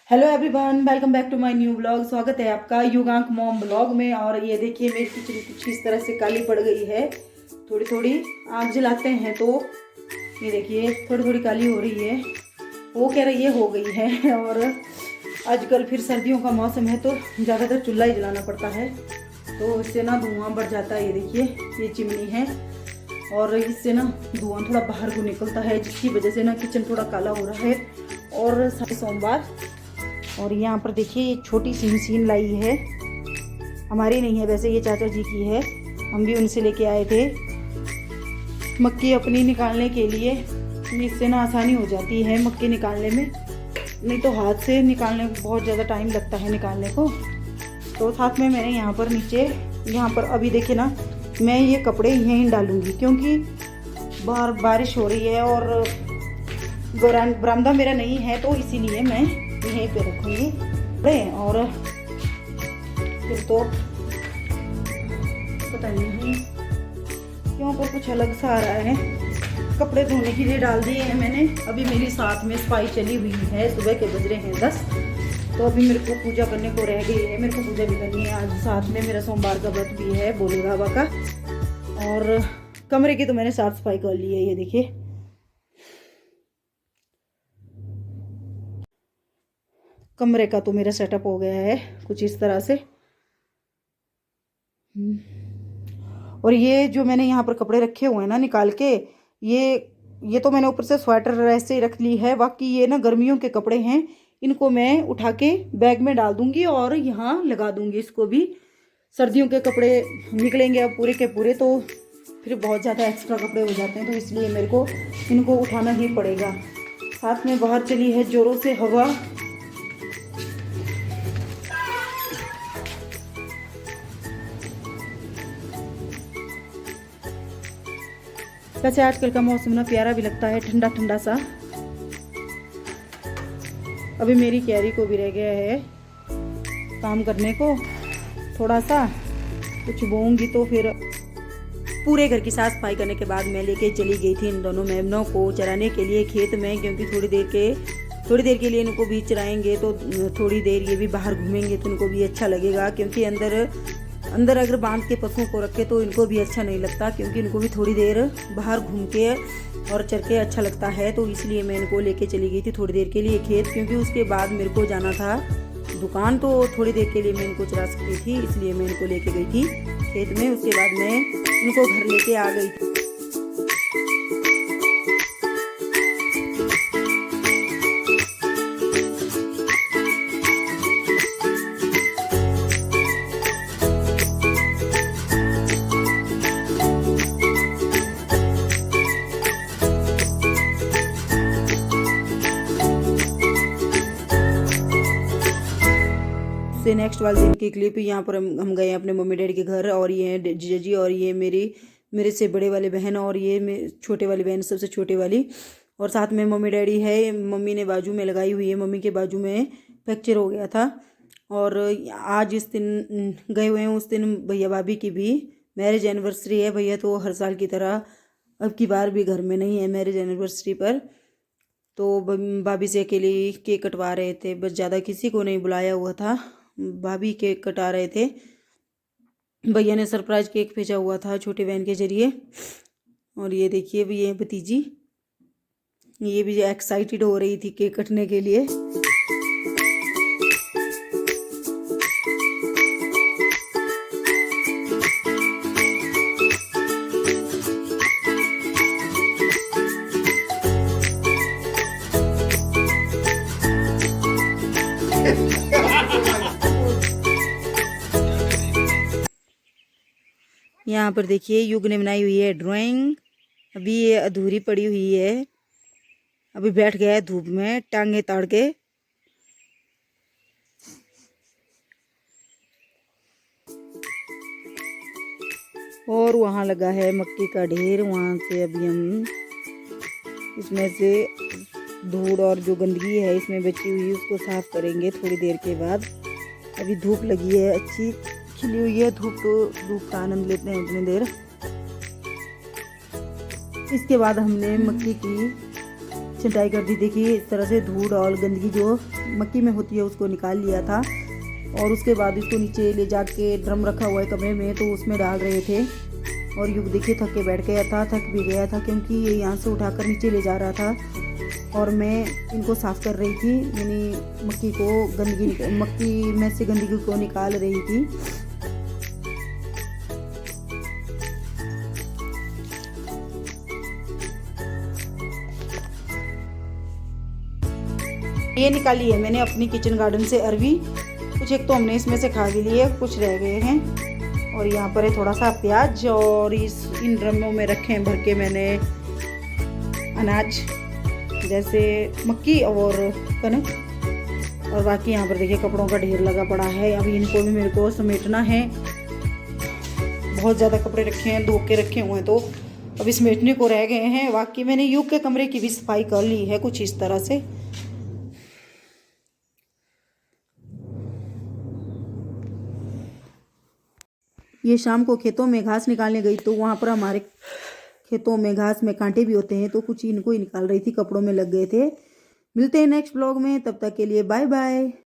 Hello everyone, welcome back to my new blog. स्वागत है आपका युगांक मॉम ब्लॉग में। और ये देखिए मेरी किचन कुछ इस तरह से काली पड़ गई है। थोड़ी थोड़ी आग जलाते हैं तो ये देखिए थोड़ी थोड़ी काली हो रही है। वो कह रही है हो गई है। और आजकल फिर सर्दियों का मौसम है तो ज़्यादातर चूल्हा ही जलाना पड़ता है, तो इससे ना धुआं बढ़ जाता है। ये देखिए ये चिमनी है और इससे ना धुआं थोड़ा बाहर को निकलता है, जिसकी वजह से ना किचन थोड़ा काला हो रहा है। और सोमवार और यहाँ पर देखिए ये छोटी सी मशीन लाई है, हमारी नहीं है वैसे, ये चाचा जी की है। हम भी उनसे लेके आए थे मक्की अपनी निकालने के लिए। इससे ना आसानी हो जाती है मक्की निकालने में, नहीं तो हाथ से निकालने में बहुत ज़्यादा टाइम लगता है निकालने को। तो साथ में मैंने यहाँ पर नीचे यहाँ पर अभी देखे ना, मैं ये कपड़े यहीं डालूँगी क्योंकि बाहर बारिश हो रही है और बरामदा मेरा नहीं है, तो इसीलिए मैं यहीं पे रखूँगी कपड़े। और फिर तो पता नहीं क्यों पर कुछ अलग सा आ रहा है। कपड़े धोने के लिए डाल दिए हैं मैंने। अभी मेरी साथ में सफाई चली हुई है, सुबह के बज रहे हैं 10, तो अभी मेरे को पूजा करने को रह गई है। मेरे को पूजा भी करनी है आज, साथ में मेरा सोमवार का व्रत भी है भोले बाबा का। और कमरे की तो मैंने साफ सफाई कर ली है। ये देखिए कमरे का तो मेरा सेटअप हो गया है कुछ इस तरह से। और ये जो मैंने यहाँ पर कपड़े रखे हुए हैं ना निकाल के, ये तो मैंने ऊपर से स्वेटर ऐसे ही रख ली है। बाकी ये ना गर्मियों के कपड़े हैं, इनको मैं उठा के बैग में डाल दूंगी और यहाँ लगा दूंगी। इसको भी सर्दियों के कपड़े निकलेंगे अब पूरे के पूरे, तो फिर बहुत ज़्यादा एक्स्ट्रा कपड़े हो जाते हैं, तो इसलिए मेरे को इनको उठाना ही पड़ेगा। साथ में बाहर चली है जोरों से हवा। वैसे आजकल का मौसम ना प्यारा भी लगता है, ठंडा ठंडा सा। अभी मेरी कैरी को भी रह गया है काम करने को थोड़ा सा, कुछ बोऊंगी तो फिर पूरे घर की साफ सफाई करने के बाद मैं लेके चली गई थी इन दोनों मेमनों को चराने के लिए खेत में, क्योंकि थोड़ी देर के लिए इनको भी चराएंगे तो थोड़ी देर ये भी बाहर घूमेंगे तो इनको भी अच्छा लगेगा। क्योंकि अंदर अगर बांध के पशुओं को रखे तो इनको भी अच्छा नहीं लगता, क्योंकि इनको भी थोड़ी देर बाहर घूम के और चर के अच्छा लगता है। तो इसलिए मैं इनको लेके चली गई थी थोड़ी देर के लिए खेत, क्योंकि उसके बाद मेरे को जाना था दुकान, तो थोड़ी देर के लिए मैं इनको चरा सकती थी, इसलिए मैं इनको लेके गई थी खेत में। उसके बाद मैं इनको घर लेके आ गई थी। से नेक्स्ट वाले दिन की क्लिप, यहाँ पर हम गए अपने मम्मी डैडी के घर, और ये हैं जीजा जी और ये मेरे से बड़े वाले बहन और ये छोटे वाली बहन सबसे छोटे वाली, और साथ में मम्मी डैडी है। मम्मी ने बाजू में लगाई हुई है, मम्मी के बाजू में फ्रैक्चर हो गया था। और आज इस दिन गए हुए हैं, उस दिन भैया भाभी की भी मैरिज एनिवर्सरी है। भैया तो हर साल की तरह अब की बार भी घर में नहीं है मैरिज एनिवर्सरी पर, तो भाभी से अकेले केक कटवा रहे थे, बस ज़्यादा किसी को नहीं बुलाया हुआ था। भाभी केक कटा रहे थे, भैया ने सरप्राइज केक भेजा हुआ था छोटी बहन के जरिए। और ये देखिए भी ये भतीजी, ये भी एक्साइटेड हो रही थी केक कटने के लिए। यहाँ पर देखिए युग ने बनाई हुई है ड्राइंग, अभी ये अधूरी पड़ी हुई है। अभी बैठ गया है धूप में टांगे ताड़ के। और वहाँ लगा है मक्की का ढेर, वहाँ से अभी हम इसमें से धूड़ और जो गंदगी है इसमें बची हुई उसको साफ करेंगे थोड़ी देर के बाद। अभी धूप लगी है, अच्छी खिली हुई है धूप, तो धूप का आनंद लेते हैं उतनी देर। इसके बाद हमने मक्की की छटाई कर दी। देखिए इस तरह से धूड़ और गंदगी जो मक्की में होती है उसको निकाल लिया था। और उसके बाद इसको नीचे ले जाके ड्रम रखा हुआ है कमरे में, तो उसमें डाल रहे थे। और युग देखिए थक के बैठ गया था, थक भी गया था क्योंकि ये यहाँ से उठाकर नीचे ले जा रहा था और मैं इनको साफ़ कर रही थी, यानी मक्की में से गंदगी को निकाल रही थी। ये निकाली है मैंने अपनी किचन गार्डन से अरवी, कुछ एक तो हमने इसमें से खा भी लिए, कुछ रह गए हैं। और यहाँ पर है थोड़ा सा प्याज, और इन ड्रमों में रखे हैं भर के मैंने अनाज, जैसे मक्की और कनक। और बाकी यहाँ पर देखिए कपड़ों का ढेर लगा पड़ा है। अभी इनको भी मेरे को समेटना है, बहुत ज़्यादा कपड़े रखे हैं, धो के रखे हुए हैं, तो अभी समेटने को रह गए हैं। बाकी मैंने युग के कमरे की भी सफाई कर ली है कुछ इस तरह से। ये शाम को खेतों में घास निकालने गई तो वहाँ पर हमारे खेतों में घास में कांटे भी होते हैं, तो कुछ इनको ही निकाल रही थी, कपड़ों में लग गए थे। मिलते हैं नेक्स्ट ब्लॉग में, तब तक के लिए बाय बाय।